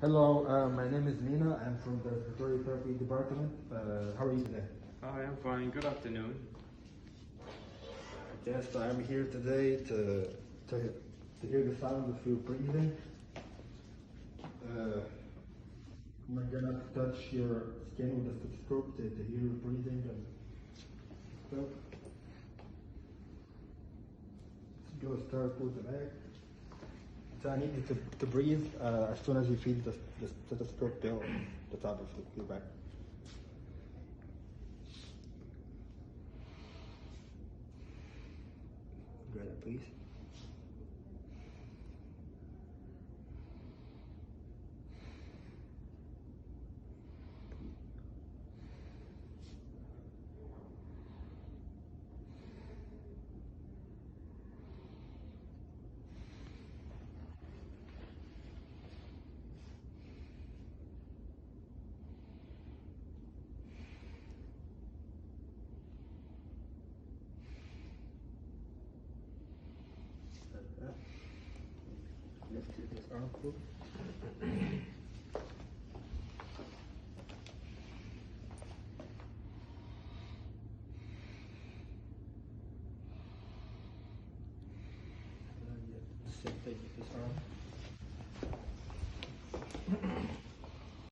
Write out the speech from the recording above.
Hello, my name is Mina. I'm from the respiratory therapy department. How are you today? Hi, I'm fine. Good afternoon. Yes, I'm here today to hear the sound of your breathing. I'm gonna touch your skin with a stethoscope to hear your breathing and stuff. Go start with the back. So I need you to breathe as soon as you feel the stethoscope bill on the top of your back. Go ahead, please. Lift this arm close. Same thing with this arm.